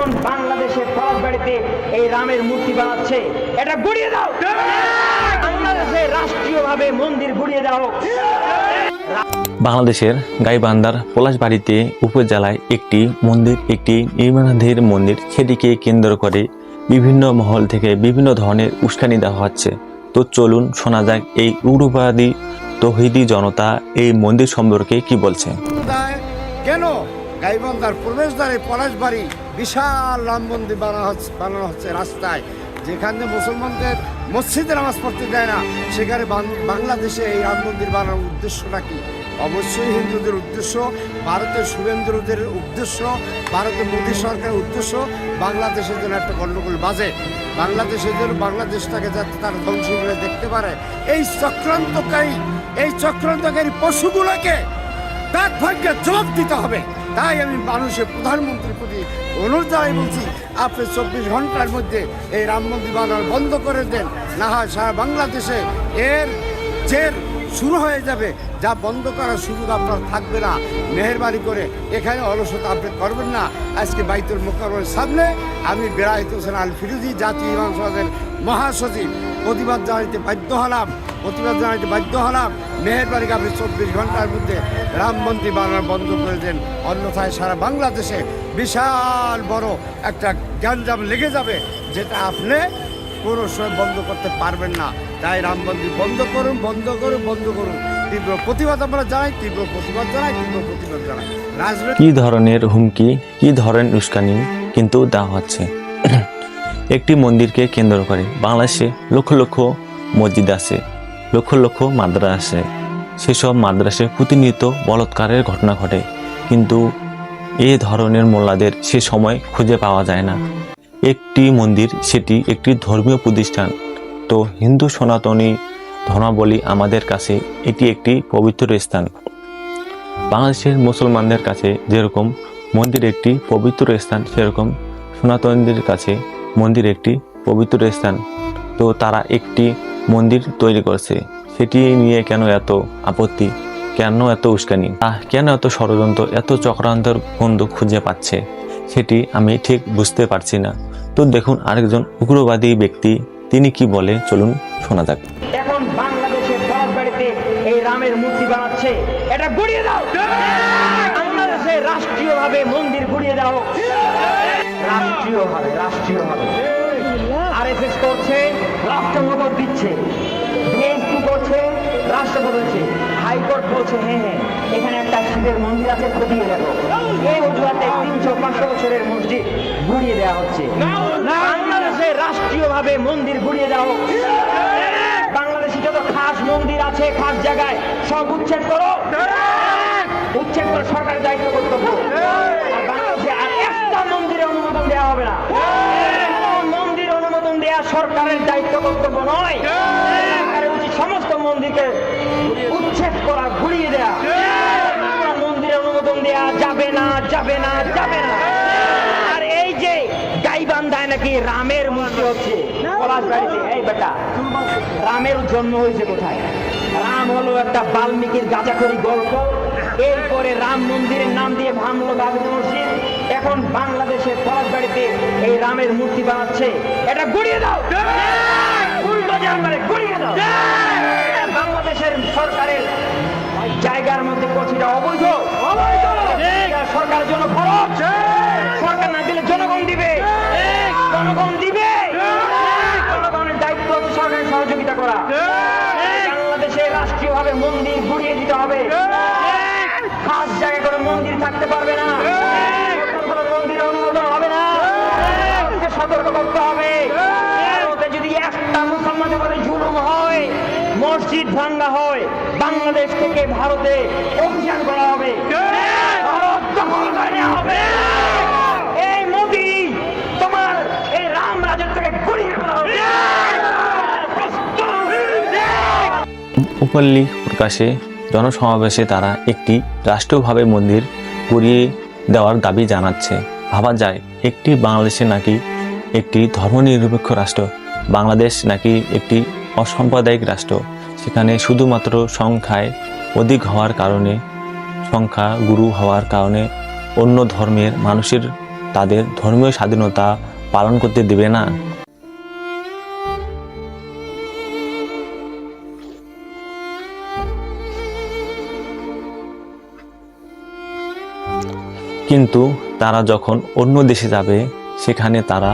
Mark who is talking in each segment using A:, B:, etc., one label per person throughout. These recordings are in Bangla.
A: এখন বাংলাদেশের পলাশবাড়িতে এই রামের মূর্তি বানাচ্ছে, এটা গুড়িয়ে দাও। বাংলাদেশে রাষ্ট্রীয়ভাবে মন্দির গুড়িয়ে দাও।
B: বাংলাদেশের গাইবান্ধার পলাশবাড়িতে উপজেলায় একটি নির্মাণাধীন মন্দির, সেটিকে কেন্দ্র করে বিভিন্ন মহল থেকে বিভিন্ন ধরনের উস্কানি দেওয়া হচ্ছে। তো চলুন শোনা যাক এই উগ্রবাদী তৌহিদি জনতা এই মন্দির সম্পর্কে কি বলছে।
C: কেন গাইবান্ধার প্রবেশদ্বারে পলাশবাড়ি বিশাল রাম মন্দির বানানো হচ্ছে রাস্তায়, যেখানে মুসলমানদের মসজিদে নামাজ পড়তে দেয় না, সেখানে বাংলাদেশে এই রাম মন্দির বানানোর উদ্দেশ্যটা কি? অবশ্যই হিন্দুদের উদ্দেশ্য, ভারতের শুভেন্দুদের উদ্দেশ্য, ভারতের মোদী সরকারের উদ্দেশ্য বাংলাদেশের জন্য একটা গণ্ডগোল বাজে, বাংলাদেশের জন্য বাংলাদেশটাকে যাতে তারা ধ্বংস করে দেখতে পারে। এই চক্রান্তকারী পশুগুলোকে দাঁত ভাগ্যে জবাব দিতে হবে। তাই আমি মানুষের প্রধানমন্ত্রীর প্রতি অনুরোধ জানাই বলছি, আপনি 24 ঘন্টার মধ্যে এই রাম মন্দির বানানো বন্ধ করে দেন, না হয় সারা বাংলাদেশে এর জের শুরু হয়ে যাবে, যা বন্ধ করার সুযোগ আপনার থাকবে না। মেহেরবানি করে এখানে অলসতা আপনি করবেন না। আজকে বাইতুল মোকাররমের সামনে আমি বেলায়েত হোসেন আল ফিরোজী জাতীয় ইমাম সমাজের মহাসচিব প্রতিবাদ জানাইতে বাধ্য হলাম। মেহেরবানিকে আপনি 24 ঘন্টার মধ্যে রাম মন্দির বানানো বন্ধ করে দেন, অন্যথায় সারা বাংলাদেশে বিশাল বড় একটা গ্যাঞ্জাম লেগে যাবে, যেটা আপনি কোনো সময় বন্ধ করতে পারবেন না। তাই রাম মন্দির বন্ধ করুন। তীব্র প্রতিবাদ আমরা জানাই।
B: কি ধরনের হুমকি, কি ধরনের উস্কানি কিন্তু দেওয়া হচ্ছে। একটি মন্দিরকে কেন্দ্র করে বাংলাদেশে লক্ষ লক্ষ মসজিদ আছে, লক্ষ লক্ষ মাদ্রাসা আছে। সেসব মাদ্রাসায় প্রতিনিয়ত বলাৎকারের ঘটনা ঘটে, কিন্তু এই ধরনের মোল্লাদের সে সময় খুঁজে পাওয়া যায় না। একটি মন্দির, সেটি একটি ধর্মীয় প্রতিষ্ঠান। তো হিন্দু সনাতনী ধর্মাবলী আমাদের কাছে এটি একটি পবিত্র স্থান। বাংলাদেশের মুসলমানদের কাছে যেরকম মন্দির একটি পবিত্র স্থান, সেরকম সনাতনীদের কাছে মন্দির একটি পবিত্র স্থান। তো তারা একটি মন্দির তৈরি করছে, সেটি নিয়ে কেন এত আপত্তি, কেন এত উস্কানি, কেন এত ষড়যন্ত্র, এত চক্রান্তর বন্ধু খুঁজে পাচ্ছে, সেটি আমি ঠিক বুঝতে পারছি না। তো দেখুন আরেকজন উগ্রবাদী ব্যক্তি তিনি কি বলে, চলুন শোনা যাক।
A: এখন বাংলাদেশের পলাশবাড়িতে এই রামের মূর্তি বানাচ্ছে, এটা গুড়িয়ে দাও। বাংলাদেশে রাষ্ট্রীয়ভাবে মন্দির গুড়িয়ে দাও। রাষ্ট্রীয়ভাবে আরএসএস করছে, রাষ্ট্রমদত দিচ্ছে, বিএনপি করছে, রাষ্ট্রপতি হচ্ছে, হাইকোর্ট বলছে হ্যাঁ এখানে একটা শিবের মন্দির আছে, খতিয়ে দেখো। এই অজুহাতে 300-500 বছরের মসজিদ গুড়িয়ে দেওয়া হচ্ছে। বাংলাদেশে রাষ্ট্রীয়ভাবে মন্দির গুড়িয়ে দেওয়া হচ্ছে। বাংলাদেশে যত খাস মন্দির আছে, খাস জায়গায় সব উচ্ছেদ করো, সরকারের দায়িত্ব কর্তব্য। আর বাংলাদেশে আর একটা মন্দিরের অনুমোদন দেওয়া হবে না। মন্দির অনুমোদন দেওয়া সরকারের দায়িত্ব কর্তব্য নয়, সমস্ত মন্দিরকে উচ্ছেদ করা, ঘুরিয়ে দেয়া। মন্দিরের অনুমোদন দেয়া যাবে না। আর এই যে গাইবান্ধায় নাকি রামের মূর্তি হচ্ছে পলাশবাড়িতে, এই বেটা রামের জন্ম হয়েছে কোথায়? রাম হলো একটা বাল্মীকির গাঁজাখড়ি গল্প। এরপরে রাম মন্দিরের নাম দিয়ে ভাঙলো বাবরি মসজিদ। এখন বাংলাদেশের পলাশবাড়িতে এই রামের মূর্তি বানাচ্ছে, এটা গুড়িয়ে দাও। গুড়িয়ে দাও। বাংলাদেশের সরকারের জায়গার মধ্যে কোচিটা অবৈধ। সরকারের জন্য খরচ, সরকার না দিলে জনগণ দিবে। জনগণের দায়িত্ব হচ্ছে সরকারের সহযোগিতা করা। বাংলাদেশে রাষ্ট্রীয়ভাবে মন্দির গুড়িয়ে দিতে হবে। খাস জায়গা করে মন্দির থাকতে পারবে না, মন্দির অনুমোদন হবে না, সতর্ক করতে হবে। যদি একটা মুসলমানের উপরে জুলুম হয়, মসজিদ ভাঙ্গা হয়, বাংলাদেশ থেকে ভারতে অভিযান করা হবে, ভারত দখল করে নেওয়া হবে। এই মোদি তোমার এই রাম রাজত্বকে গুড়িয়ে ফেলা হবে।
B: উপল্লী প্রকাশে জনসমাবেশে তারা একটি রাষ্ট্রীয়ভাবে মন্দির গুড়িয়ে দেওয়ার দাবি জানাচ্ছে। ভাবা যায় একটি বাংলাদেশে নাকি একটি ধর্মনিরপেক্ষ রাষ্ট্র, বাংলাদেশ নাকি একটি অসাম্প্রদায়িক রাষ্ট্র। সেখানে শুধুমাত্র সংখ্যায় অধিক হওয়ার কারণে, সংখ্যা গুরু হওয়ার কারণে অন্য ধর্মের মানুষের তাদের ধর্মীয় স্বাধীনতা পালন করতে দেবে না? কিন্তু তারা যখন অন্য দেশে যাবে সেখানে তারা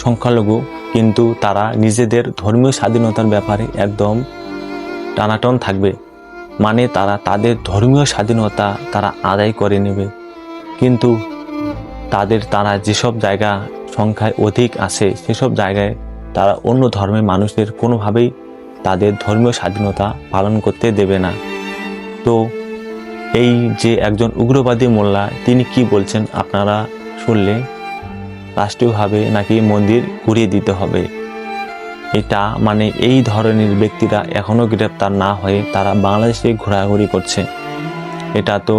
B: সংখ্যালঘু, কিন্তু তারা নিজেদের ধর্মীয় স্বাধীনতার ব্যাপারে একদম টানাটন থাকবে। মানে তারা তাদের ধর্মীয় স্বাধীনতা তারা আদায় করে নেবে, কিন্তু তারা যেসব জায়গা সংখ্যায় অধিক আছে সেসব জায়গায় তারা অন্য ধর্মের মানুষদের কোনোভাবেই তাদের ধর্মীয় স্বাধীনতা পালন করতে দেবে না। তো এই যে একজন উগ্রবাদী মোল্লা তিনি কি বলছেন আপনারা শুনলে রাষ্ট্রীয়ভাবে নাকি মন্দির ঘুরিয়ে দিতে হবে। এটা মানে এই ধরনের ব্যক্তিরা এখনো গ্রেপ্তার না হয়ে তারা বাংলাদেশে ঘোরাঘুরি করছে, এটা তো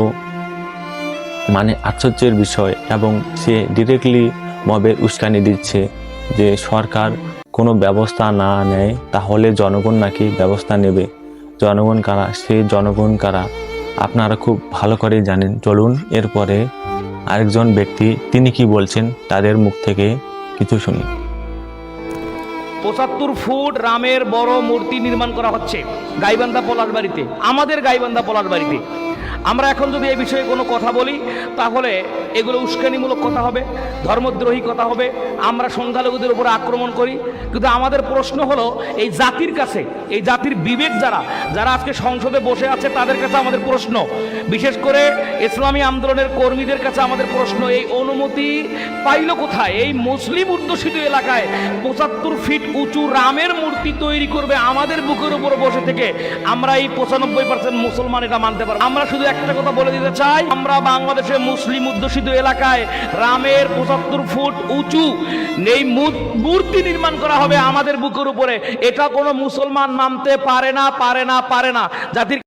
B: মানে আশ্চর্যের বিষয়। এবং সে ডিরেক্টলি মবের উস্কানি দিচ্ছে যে সরকার কোনো ব্যবস্থা না নেয় তাহলে জনগণ নাকি ব্যবস্থা নেবে। জনগণ কারা, সে জনগণ কারা আপনারা খুব ভালো করে জানেন। চলুন এরপরে আরেকজন ব্যক্তি তিনি কি বলছেন তাদের মুখ থেকে কিছু শুনি।
D: ৭৫ ফুট রামের বড় মূর্তি নির্মাণ করা হচ্ছে গাইবান্ধা পলাশবাড়িতে, আমাদের গাইবান্ধা পলাশবাড়িতে। আমরা এখন যদি এই বিষয়ে কোনো কথা বলি তাহলে এগুলো উস্কানিমূলক কথা হবে, ধর্মদ্রোহী কথা হবে, আমরা সংখ্যালঘুদের উপরে আক্রমণ করি। কিন্তু আমাদের প্রশ্ন হলো এই জাতির কাছে, এই জাতির বিবেক যারা আজকে সংসদে বসে আছে তাদের কাছে আমাদের প্রশ্ন, বিশেষ করে ইসলামী আন্দোলনের কর্মীদের কাছে আমাদের প্রশ্ন, এই অনুমতি পাইল কোথায়? এই মুসলিম অধ্যুষিত এলাকায় ৭৫ ফিট উঁচু রামের মূর্তি তৈরি করবে আমাদের বুকের উপর বসে থেকে। আমরা এই ৯৫% মুসলমান এটা মানতে পারবো? আমরা শুধু একটা কথা বলে দিতে চাই, আমরা বাংলাদেশে মুসলিম অধ্যুষিত এলাকায় রামের ৭৫ ফুট উঁচু এই মূর্তি নির্মাণ করা হবে আমাদের বুকের উপরে, এটা কোনো মুসলমান মানতে পারে না। জাতির